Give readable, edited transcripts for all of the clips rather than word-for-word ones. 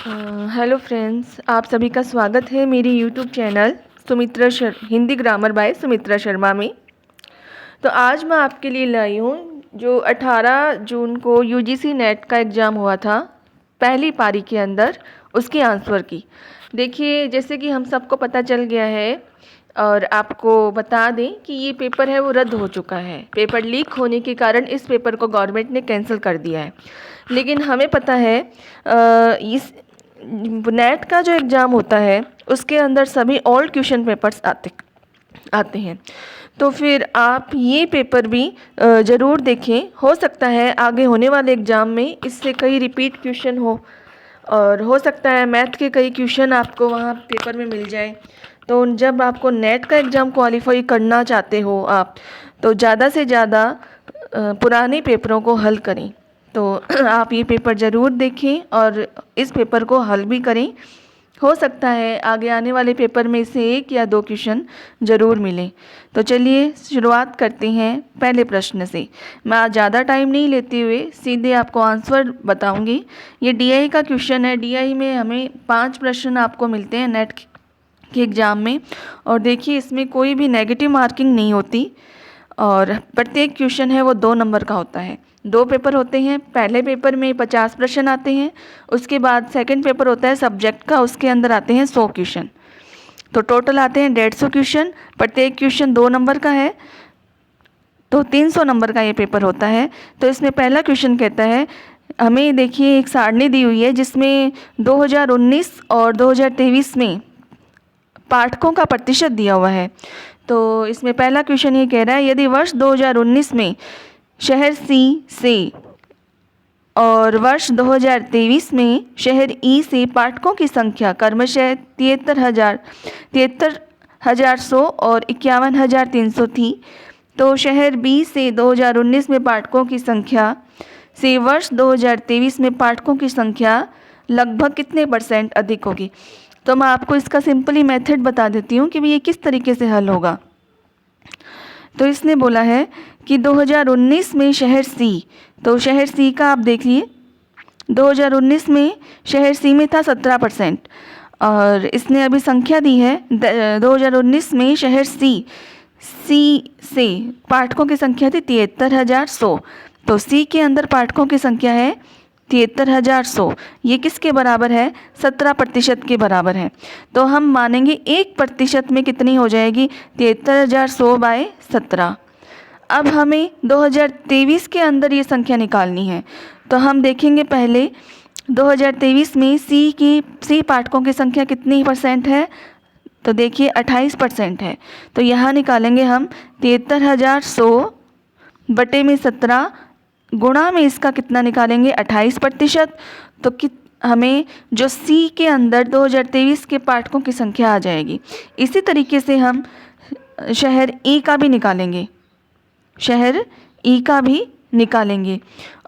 Hello friends, आप सभी का स्वागत है मेरी YouTube channel Hindi grammar bye Sumitra Sharma में। तो आज मैं आपके लिए लाई हूँ जो 18 जून को यूजीसी नेट का एग्ज़ाम हुआ था पहली पारी के अंदर, उसके आंसर की। देखिए, जैसे कि हम सबको पता चल गया है और आपको बता दें कि ये पेपर है वो रद्द हो चुका है। पेपर लीक होने के कारण इस पेपर को गवर्नमेंट ने कैंसिल कर दिया है। लेकिन हमें पता है इस नेट का जो एग्ज़ाम होता है उसके अंदर सभी ओल्ड क्वेश्चन पेपर्स आते हैं। तो फिर आप ये पेपर भी ज़रूर देखें। हो सकता है आगे होने वाले एग्ज़ाम में इससे कई रिपीट क्वेश्चन हो, और हो सकता है मैथ के कई क्वेश्चन आपको वहाँ पेपर में मिल जाए। तो जब आपको नेट का एग्ज़ाम क्वालिफाई करना चाहते हो आप, तो ज़्यादा से ज़्यादा पुराने पेपरों को हल करें। तो आप ये पेपर ज़रूर देखें और इस पेपर को हल भी करें। हो सकता है आगे आने वाले पेपर में से 1 या 2 क्वेश्चन ज़रूर मिलें। तो चलिए शुरुआत करते हैं पहले प्रश्न से। मैं आज ज़्यादा टाइम नहीं लेते हुए सीधे आपको आंसर बताऊंगी। ये डीआई का क्वेश्चन है। डीआई में हमें 5 प्रश्न आपको मिलते हैं नेट के एग्ज़ाम में, और देखिए इसमें कोई भी नेगेटिव मार्किंग नहीं होती, और प्रत्येक क्वेश्चन है वो 2 नंबर का होता है। 2 पेपर होते हैं। पहले पेपर में 50 प्रश्न आते हैं, उसके बाद सेकंड पेपर होता है सब्जेक्ट का, उसके अंदर आते हैं 100 क्वेश्चन। तो टोटल आते हैं 150 क्वेश्चन। प्रत्येक क्वेश्चन 2 नंबर का है, तो 300 नंबर का ये पेपर होता है। तो इसमें पहला क्वेश्चन कहता है, हमें देखिए एक सारणी दी हुई है जिसमें 2019 और 2023 में पाठकों का प्रतिशत दिया हुआ है। तो इसमें पहला क्वेश्चन ये कह रहा है, यदि वर्ष 2019 में शहर सी से और वर्ष 2023 में शहर ई से पाठकों की संख्या क्रमशः 73,100 और 51,300 थी, तो शहर बी से 2019 में पाठकों की संख्या से वर्ष 2023 में पाठकों की संख्या लगभग कितने % अधिक होगी। तो मैं आपको इसका सिंपली मेथड बता देती हूँ कि ये किस तरीके से हल होगा। तो इसने बोला है कि 2019 में शहर सी, तो शहर सी का आप देख लिए 2019 में शहर सी में था 17%, और इसने अभी संख्या दी है 2019 में शहर सी से पाठकों की संख्या थी 73,100। तो सी के अंदर पाठकों की संख्या है 73,100। ये किसके बराबर है? 17% के बराबर है। तो हम मानेंगे 1% में कितनी हो जाएगी? 73,100/17। अब हमें 2023 के अंदर ये संख्या निकालनी है। तो हम देखेंगे पहले 2023 में सी पाठकों की संख्या कितनी % है? तो देखिए 28% है। तो यहाँ निकालेंगे हम 73,100 बटे में 17 गुणा में इसका कितना निकालेंगे? 28%। तो हमें जो सी के अंदर 2023 के पाठकों की संख्या आ जाएगी। इसी तरीके से हम शहर ई का भी निकालेंगे,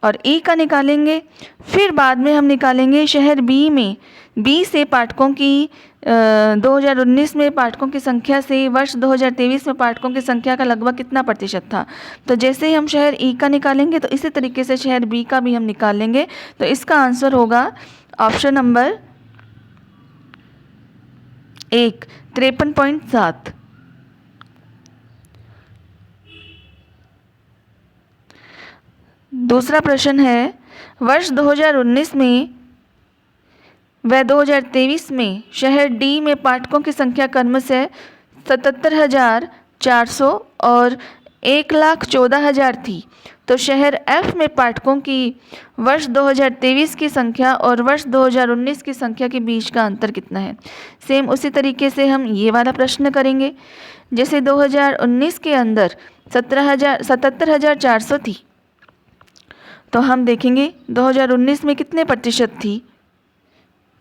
और ई का निकालेंगे। फिर बाद में हम निकालेंगे शहर बी में, बी से पाठकों की 2019 में पाठकों की संख्या से वर्ष 2023 में पाठकों की संख्या का लगभग कितना % था। तो जैसे ही हम शहर ई का निकालेंगे तो इसी तरीके से शहर बी का भी हम निकाल लेंगे। तो इसका आंसर होगा ऑप्शन नंबर 1, 53.7। दूसरा प्रश्न है, वर्ष 2019 में व 2023 में शहर डी में पाठकों की संख्या क्रमशः 77,400 और 1,14,000 थी, तो शहर एफ में पाठकों की वर्ष 2023 की संख्या और वर्ष 2019 की संख्या के बीच का अंतर कितना है। सेम उसी तरीके से हम ये वाला प्रश्न करेंगे। जैसे 2019 के अंदर 77,400 थी, तो हम देखेंगे 2019 में कितने % थी।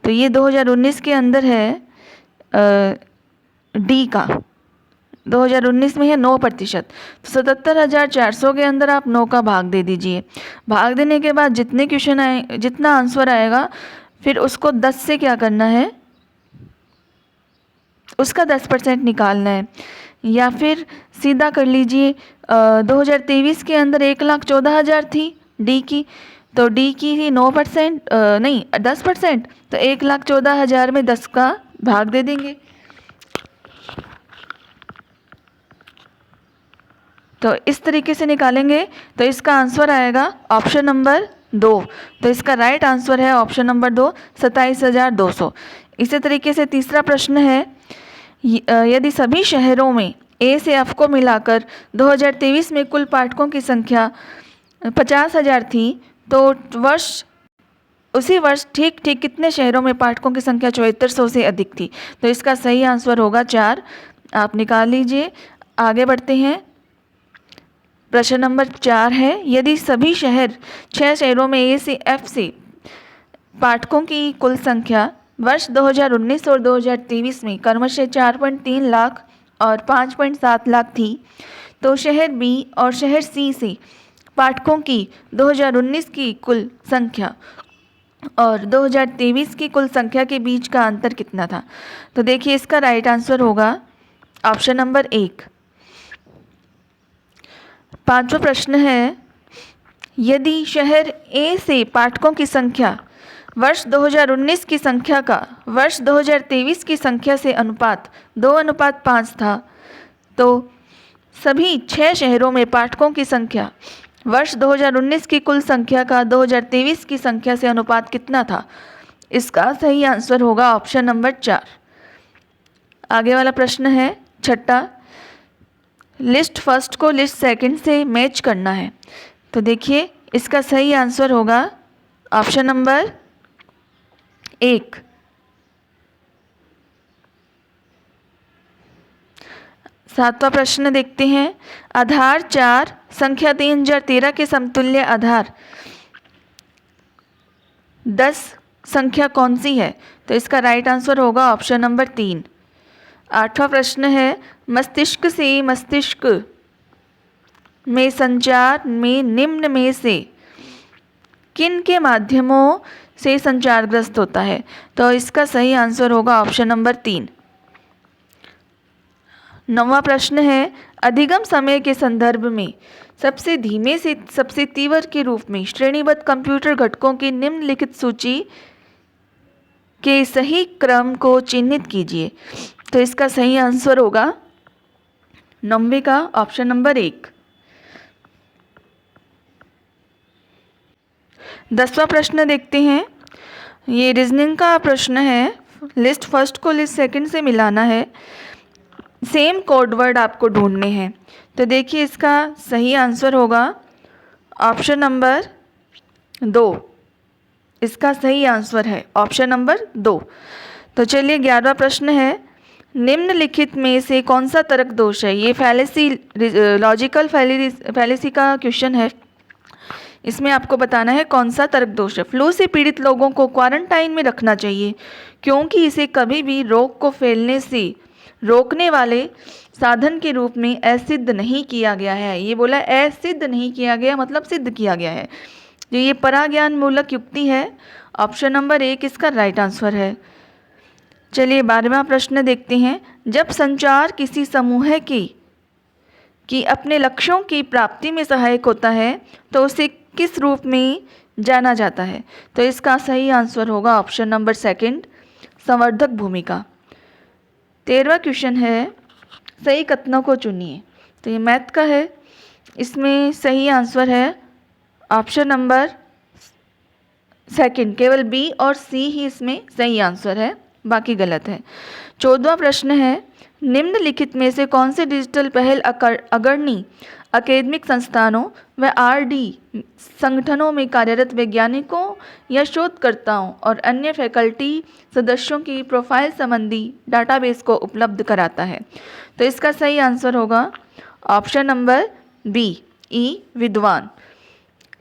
तो ये 2019 के अंदर है डी का 2019 में है 9%। तो 77,400 के अंदर आप 9 का भाग दे दीजिए। भाग देने के बाद जितने क्वेश्चन आए, जितना आंसर आएगा, फिर उसको 10 से क्या करना है? उसका 10% निकालना है। या फिर सीधा कर लीजिए, 2023 के अंदर 1,14,000 थी डी की, तो डी की ही 9% नहीं 10%, तो 1,14,000 में 10 का भाग दे देंगे। तो इस तरीके से निकालेंगे तो इसका आंसर आएगा ऑप्शन नंबर 2। तो इसका राइट आंसर है ऑप्शन नंबर 2, 27,200। इसी तरीके से तीसरा प्रश्न है, यदि सभी शहरों में ए से एफ को मिलाकर 2023 में कुल पाठकों की संख्या 50,000 थी, तो उसी वर्ष ठीक ठीक कितने शहरों में पाठकों की संख्या 7400 से अधिक थी? तो इसका सही आंसर होगा 4। आप निकाल लीजिए। आगे बढ़ते हैं। प्रश्न नंबर 4 है, यदि सभी 6 शहरों में ए से एफ से पाठकों की कुल संख्या वर्ष 2019 और 2023 में क्रमशः 4.3 लाख और 5.7 लाख थी, तो शहर बी और शहर सी से पाठकों की 2019 की कुल संख्या और 2023 की कुल संख्या के बीच का अंतर कितना था? तो देखिए इसका राइट आंसर होगा ऑप्शन नंबर 1। पांचवा प्रश्न है, यदि शहर ए से पाठकों की संख्या वर्ष 2019 की संख्या का वर्ष 2023 की संख्या से अनुपात 2:5 था, तो सभी 6 शहरों में पाठकों की संख्या वर्ष 2019 की कुल संख्या का 2023 की संख्या से अनुपात कितना था? इसका सही आंसर होगा ऑप्शन नंबर 4। आगे वाला प्रश्न है छठा, लिस्ट फर्स्ट को लिस्ट सेकंड से मैच करना है। तो देखिए इसका सही आंसर होगा ऑप्शन नंबर 1। सातवां प्रश्न देखते हैं, आधार 4 संख्या 3013 के समतुल्य आधार 10 संख्या कौन सी है? तो इसका राइट आंसर होगा ऑप्शन नंबर 3। आठवां प्रश्न है, मस्तिष्क से मस्तिष्क में संचार में निम्न में से किन के माध्यमों से संचारग्रस्त होता है? तो इसका सही आंसर होगा ऑप्शन नंबर 3। नौवां प्रश्न है, अधिगम समय के संदर्भ में सबसे धीमे से सबसे तीव्र के रूप में श्रेणीबद्ध कंप्यूटर घटकों की निम्नलिखित सूची के सही क्रम को चिन्हित कीजिए। तो इसका सही आंसर होगा 9वें का ऑप्शन नंबर 1। 10वां प्रश्न देखते हैं। ये रीजनिंग का प्रश्न है, लिस्ट फर्स्ट को लिस्ट सेकंड से मिलाना है, सेम कोड वर्ड आपको ढूंढने हैं। तो देखिए इसका सही आंसर होगा ऑप्शन नंबर 2। इसका सही आंसर है ऑप्शन नंबर 2। तो चलिए 11वां प्रश्न है, निम्नलिखित में से कौन सा तर्क दोष है? ये फैलेसी लॉजिकल फैलेसी का क्वेश्चन है। इसमें आपको बताना है कौन सा तर्क दोष है। फ्लू से पीड़ित लोगों को क्वारंटाइन में रखना चाहिए क्योंकि इसे कभी भी रोग को फैलने से रोकने वाले साधन के रूप में असिद्ध नहीं किया गया है। ये बोला असिद्ध नहीं किया गया, मतलब सिद्ध किया गया है। जो ये पराज्ञान मूलक युक्ति है, ऑप्शन नंबर 1 इसका राइट आंसर है। चलिए 12वां प्रश्न देखते हैं। जब संचार किसी समूह की अपने लक्ष्यों की प्राप्ति में सहायक होता है तो उसे किस रूप में जाना जाता है? तो इसका सही आंसर होगा ऑप्शन नंबर 2, संवर्धक भूमिका। 13वां क्वेश्चन है, सही कथनों को चुनिए। तो ये मैथ का है, इसमें सही आंसर है ऑप्शन नंबर 2, केवल बी और सी ही इसमें सही आंसर है, बाकी गलत है। 14वां प्रश्न है, निम्नलिखित में से कौन से डिजिटल पहल अग्रणी अकेदमिक संस्थानों व आरडी संगठनों में कार्यरत वैज्ञानिकों या शोधकर्ताओं और अन्य फैकल्टी सदस्यों की प्रोफाइल संबंधी डाटाबेस को उपलब्ध कराता है? तो इसका सही आंसर होगा ऑप्शन नंबर बी, ई विद्वान।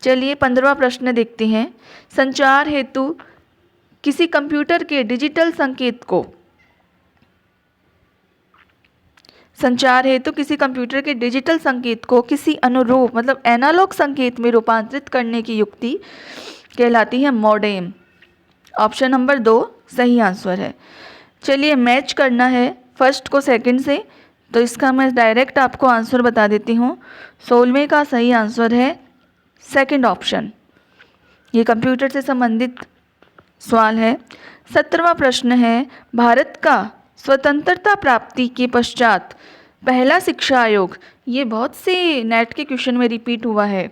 चलिए 15वां प्रश्न देखते हैं। संचार हेतु किसी कंप्यूटर के डिजिटल संकेत को किसी अनुरूप मतलब एनालॉग संकेत में रूपांतरित करने की युक्ति कहलाती है मॉडेम। ऑप्शन नंबर 2 सही आंसर है। चलिए मैच करना है फर्स्ट को सेकंड से, तो इसका मैं डायरेक्ट आपको आंसर बता देती हूँ। 16वें का सही आंसर है सेकंड ऑप्शन। ये कंप्यूटर से संबंधित सवाल है। 17वां प्रश्न है, भारत का स्वतंत्रता प्राप्ति के पश्चात पहला शिक्षा आयोग। ये बहुत से नेट के क्वेश्चन में रिपीट हुआ है।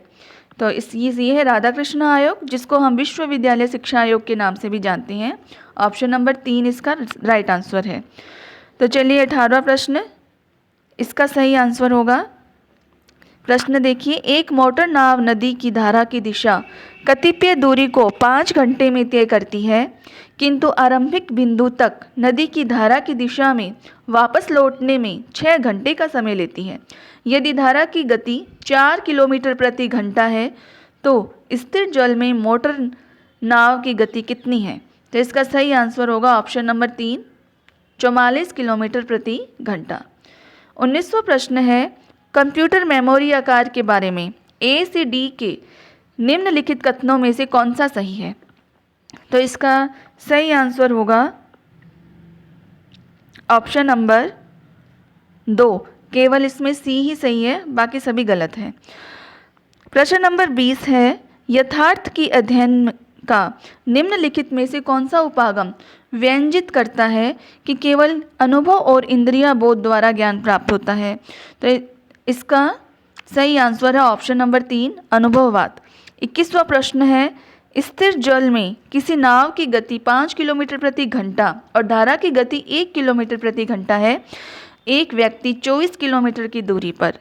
तो ये है राधाकृष्ण आयोग, जिसको हम विश्वविद्यालय शिक्षा आयोग के नाम से भी जानते हैं। ऑप्शन नंबर 3 इसका राइट आंसर है। तो चलिए 18वां प्रश्न, इसका सही आंसर होगा। प्रश्न देखिए, एक मोटर नाव नदी की धारा की दिशा कतिपय दूरी को 5 घंटे में तय करती है, किंतु आरंभिक बिंदु तक नदी की धारा की दिशा में वापस लौटने में 6 घंटे का समय लेती है। यदि धारा की गति 4 किलोमीटर प्रति घंटा है तो स्थिर जल में मोटर नाव की गति कितनी है? तो इसका सही आंसर होगा ऑप्शन नंबर 3, 44 किलोमीटर प्रति घंटा। 19वां प्रश्न है, कंप्यूटर मेमोरी आकार के बारे में ए से डी के निम्नलिखित कथनों में से कौन सा सही है? तो इसका सही आंसर होगा ऑप्शन नंबर 2, केवल इसमें सी ही सही है, बाकी सभी गलत है। प्रश्न नंबर 20 है, यथार्थ की अध्ययन का निम्नलिखित में से कौन सा उपागम व्यंजित करता है कि केवल अनुभव और इंद्रिया बोध द्वारा ज्ञान प्राप्त होता है? तो इसका सही आंसर है ऑप्शन नंबर 3, अनुभववाद। 21वां प्रश्न है, स्थिर जल में किसी नाव की गति 5 किलोमीटर प्रति घंटा और धारा की गति 1 किलोमीटर प्रति घंटा है। एक व्यक्ति 24 किलोमीटर की दूरी पर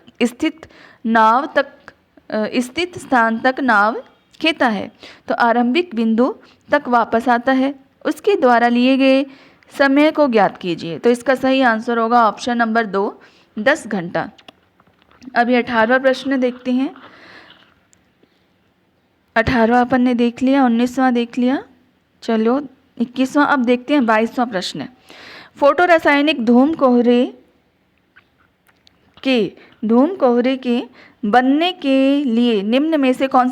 स्थित स्थान तक नाव खेता है तो आरंभिक बिंदु तक वापस आता है, उसके द्वारा लिए गए समय को ज्ञात कीजिए। तो इसका सही आंसर होगा ऑप्शन नंबर 2, 10 घंटा। अभी 18वां प्रश्न देखते हैं। 18वां अपन ने देख लिया, 19वां देख लिया, चलो 21वां अब देखते हैं। 22वां प्रश्न, फोटो रासायनिक धूम कोहरे के बनने के लिए निम्न में से कौन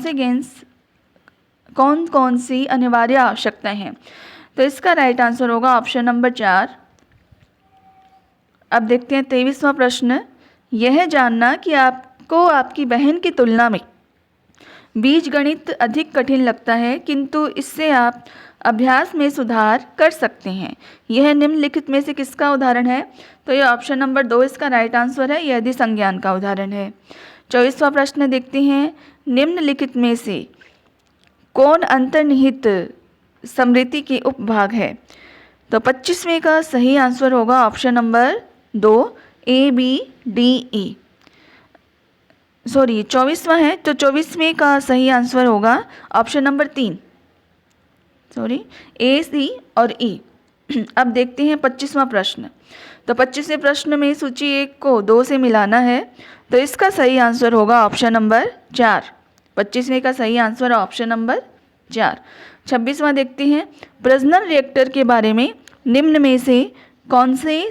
सी अनिवार्य आवश्यकताएं हैं? तो इसका राइट आंसर होगा ऑप्शन नंबर 4। अब देखते हैं 23वां प्रश्न, यह जानना कि आपको आपकी बहन की तुलना में बीजगणित अधिक कठिन लगता है, किंतु इससे आप अभ्यास में सुधार कर सकते हैं। यह निम्नलिखित में से किसका उदाहरण है? तो यह ऑप्शन नंबर 2 इसका राइट आंसर है, यह अधि संज्ञान का उदाहरण है। 24वां प्रश्न देखते हैं, निम्नलिखित में से कौन अंतर्निहित स्मृति के उपभाग है? तो 25वें का सही आंसर होगा option number 2, A B D E. Sorry 24वां है, तो 24वें का सही आंसर होगा option number 3, sorry A C और ई। अब देखते हैं 25वां प्रश्न। तो 25वें प्रश्न में सूची 1 को 2 से मिलाना है, तो इसका सही आंसर होगा ऑप्शन नंबर 4। 25वें का सही आंसर है ऑप्शन नंबर 4। 26वां देखते हैं, प्रजनन रिएक्टर के बारे में निम्न में से कौन से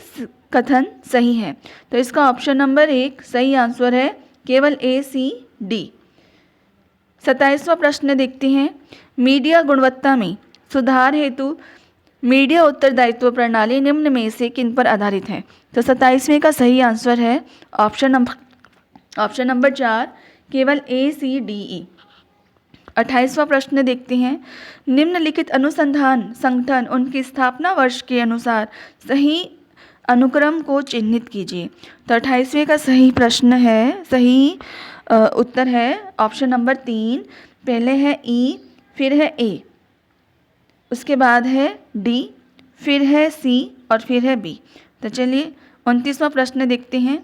कथन सही है? तो इसका ऑप्शन नंबर 1 सही आंसर है, केवल ए सी डी। 27वां प्रश्न देखते हैं, मीडिया गुणवत्ता में सुधार हेतु मीडिया उत्तरदायित्व प्रणाली निम्न में से किन पर आधारित है? तो 27वें का सही आंसर है ऑप्शन नंबर 4, केवल ए सी डी ई। 28वां प्रश्न देखते हैं, निम्नलिखित अनुसंधान संगठन उनकी स्थापना वर्ष के अनुसार सही अनुक्रम को चिन्हित कीजिए। तो 28वें का सही उत्तर है ऑप्शन नंबर 3। पहले है ई, फिर है ए, उसके बाद है डी, फिर है सी और फिर है बी। तो चलिए 29वां प्रश्न देखते हैं,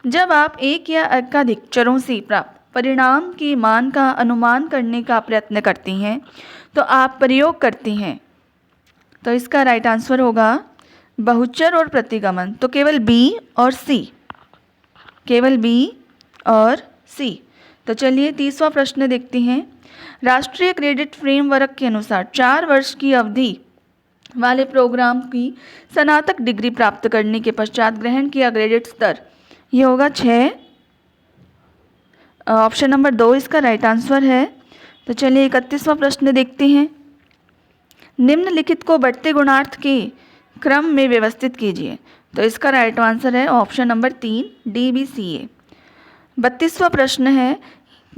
जब आप एक या एकाधिक चरों से प्राप्त परिणाम के मान का अनुमान करने का प्रयत्न करते हैं तो आप प्रयोग करते हैं। तो इसका राइट आंसर होगा बहुचर और प्रतिगमन। तो केवल बी और सी। तो चलिए 30वां प्रश्न देखते हैं, राष्ट्रीय क्रेडिट फ्रेमवर्क के अनुसार 4 वर्ष की अवधि वाले प्रोग्राम की स्नातक डिग्री प्राप्त करने के पश्चात ग्रहण किया क्रेडिट स्तर ये होगा 6। ऑप्शन नंबर 2 इसका राइट आंसर है। तो चलिए 31वां प्रश्न देखते हैं, निम्नलिखित को बढ़ते गुणार्थ के क्रम में व्यवस्थित कीजिए। तो इसका राइट आंसर है option number 3, D B C A. 32वां प्रश्न है,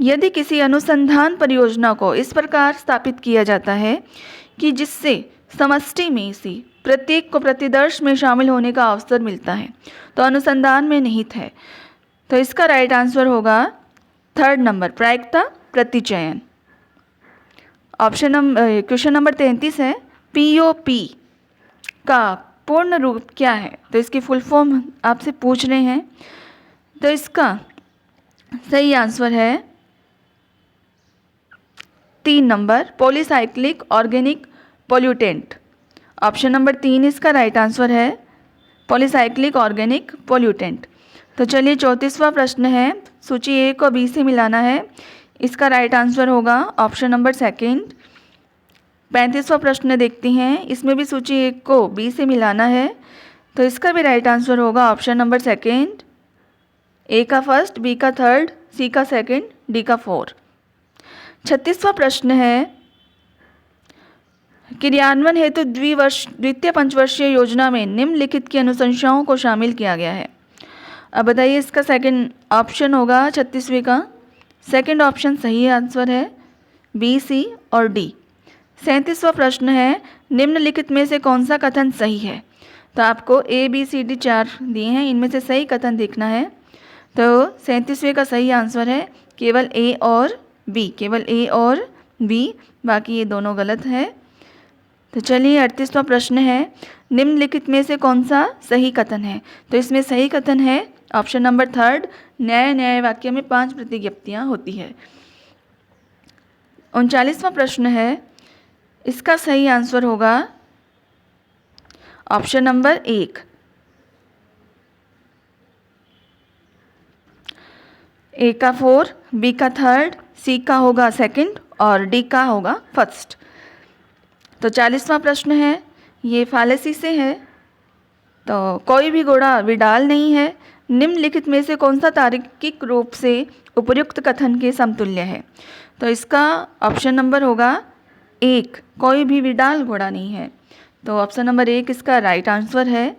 यदि किसी अनुसंधान परियोजना को इस प्रकार स्थापित किया जाता है कि जिससे समष्टि में से प्रत्येक को प्रतिदर्श में शामिल होने का अवसर मिलता है तो अनुसंधान में निहित है। तो इसका राइट आंसर होगा 3rd नंबर, प्रायिकता प्रतिचयन। क्वेश्चन नंबर 33 है, POP का पूर्ण रूप क्या है? तो इसकी फुल फॉर्म आपसे पूछ रहे हैं। तो इसका सही आंसर है 3 number, polycyclic organic pollutant. Option number 3 इसका राइट आंसर है, पॉलीसाइक्लिक ऑर्गेनिक पोल्यूटेंट। तो चलिए 34वां प्रश्न है, सूची ए को बी से मिलाना है। इसका राइट आंसर होगा ऑप्शन नंबर 2। 35वां प्रश्न देखते हैं, इसमें भी सूची ए को बी से मिलाना है। तो इसका भी राइट आंसर होगा ऑप्शन नंबर 2, ए का फर्स्ट, बी का थर्ड, सी का सेकंड, डी का 4। 36वां प्रश्न है, क्रियान्वयन हेतु द्वितीय पंचवर्षीय योजना में निम्नलिखित की अनुशंसाओं को शामिल किया गया है। अब बताइए, इसका सेकंड ऑप्शन होगा 36वें का। सेकंड ऑप्शन सही आंसर है, बी, सी और डी। 37वां प्रश्न है, निम्नलिखित में से कौन सा कथन सही है? तो आपको ए, बी, सी, डी 4 दिए हैं, इनमें से सही कथन देखना है। तो 37वें का सही आंसर है केवल ए और बी, केवल ए और बी, बाकी ये दोनों गलत है। तो चलिए 38वां प्रश्न है, निम्नलिखित में से कौन सा सही कथन है? तो इसमें सही कथन है ऑप्शन नंबर 3, न्याय वाक्य में 5 प्रतिज्ञप्तियाँ होती है। 39वां प्रश्न है, इसका सही आंसर होगा ऑप्शन नंबर 1, ए का 4, बी का 3rd, सी का होगा 2nd और डी का होगा 1st। तो 40वां प्रश्न है, ये फालेसी से है। तो कोई भी घोड़ा विडाल नहीं है, निम्नलिखित में से कौन सा तार्किक रूप से उपर्युक्त कथन के समतुल्य है? तो इसका ऑप्शन नंबर होगा 1, कोई भी विडाल घोड़ा नहीं है। तो ऑप्शन नंबर 1 इसका राइट आंसर है।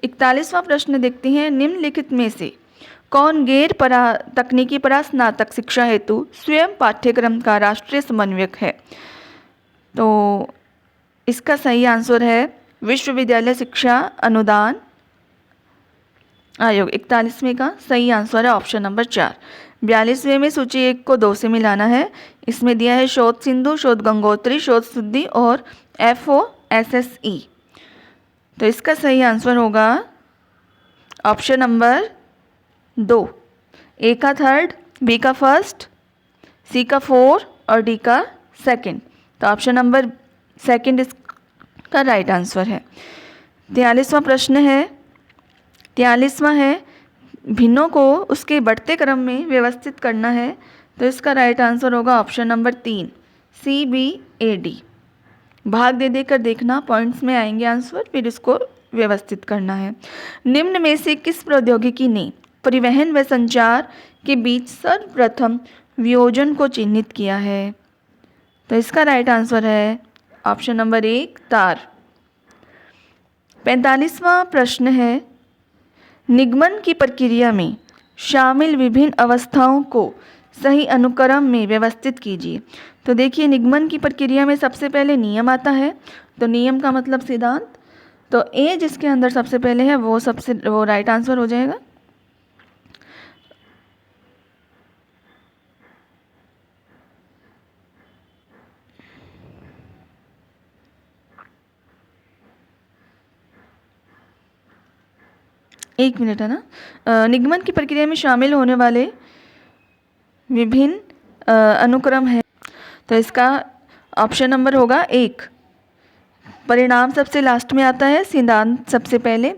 41वां प्रश्न देखते हैं, निम्नलिखित में से कौन गैर तकनीकी स्नातक शिक्षा हेतु स्वयं पाठ्यक्रम का राष्ट्रीय समन्वयक है? तो इसका सही आंसर है विश्वविद्यालय शिक्षा अनुदान आयोग। 41वें का सही आंसर है ऑप्शन नंबर 4। 42वें में सूची 1 को 2 से मिलाना है। इसमें दिया है शोध सिंधु, शोध गंगोत्री, शोध शुद्धि और FOSSE। तो इसका सही आंसर होगा ऑप्शन नंबर 2, ए का 3rd, बी का 1st, सी का 4 और डी का 2nd। तो ऑप्शन नंबर 2 इसका राइट आंसर है। 43वां प्रश्न है, 43वां है, भिन्नों को उसके बढ़ते क्रम में व्यवस्थित करना है। तो इसका राइट आंसर होगा ऑप्शन नंबर 3, CBAD। भाग दे देकर देखना, पॉइंट्स में आएंगे आंसर, फिर इसको व्यवस्थित करना है। निम्न में से किस प्रौद्योगिकी ने परिवहन व संचार के बीच सर्वप्रथम वियोजन को चिन्हित किया है? तो इसका राइट आंसर है ऑप्शन नंबर 1, तार। 45वां प्रश्न है, निगमन की प्रक्रिया में शामिल विभिन्न अवस्थाओं को सही अनुक्रम में व्यवस्थित कीजिए। तो देखिए, निगमन की प्रक्रिया में सबसे पहले नियम आता है। तो नियम का मतलब सिद्धांत। तो ए जिसके अंदर सबसे पहले है वो राइट आंसर हो जाएगा। एक मिनट है ना। निगमन की प्रक्रिया में शामिल होने वाले विभिन्न अनुक्रम है। तो इसका ऑप्शन नंबर होगा 1, परिणाम सबसे लास्ट में आता है, सिद्धांत सबसे पहले।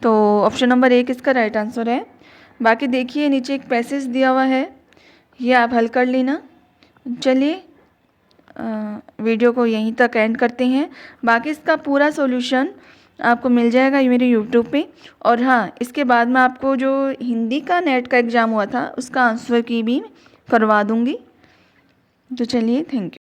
तो ऑप्शन नंबर 1 इसका राइट आंसर है। बाकी देखिए, नीचे एक पैसेज दिया हुआ है, ये आप हल कर लेना। चलिए वीडियो को यहीं तक एंड करते हैं। बाकी इसका पूरा सॉल्यूशन आपको मिल जाएगा मेरे यूट्यूब पे। और हाँ, इसके बाद में आपको जो हिंदी का नेट का एग्ज़ाम हुआ था उसका आंसर की भी करवा दूँगी। तो चलिए, थैंक यू।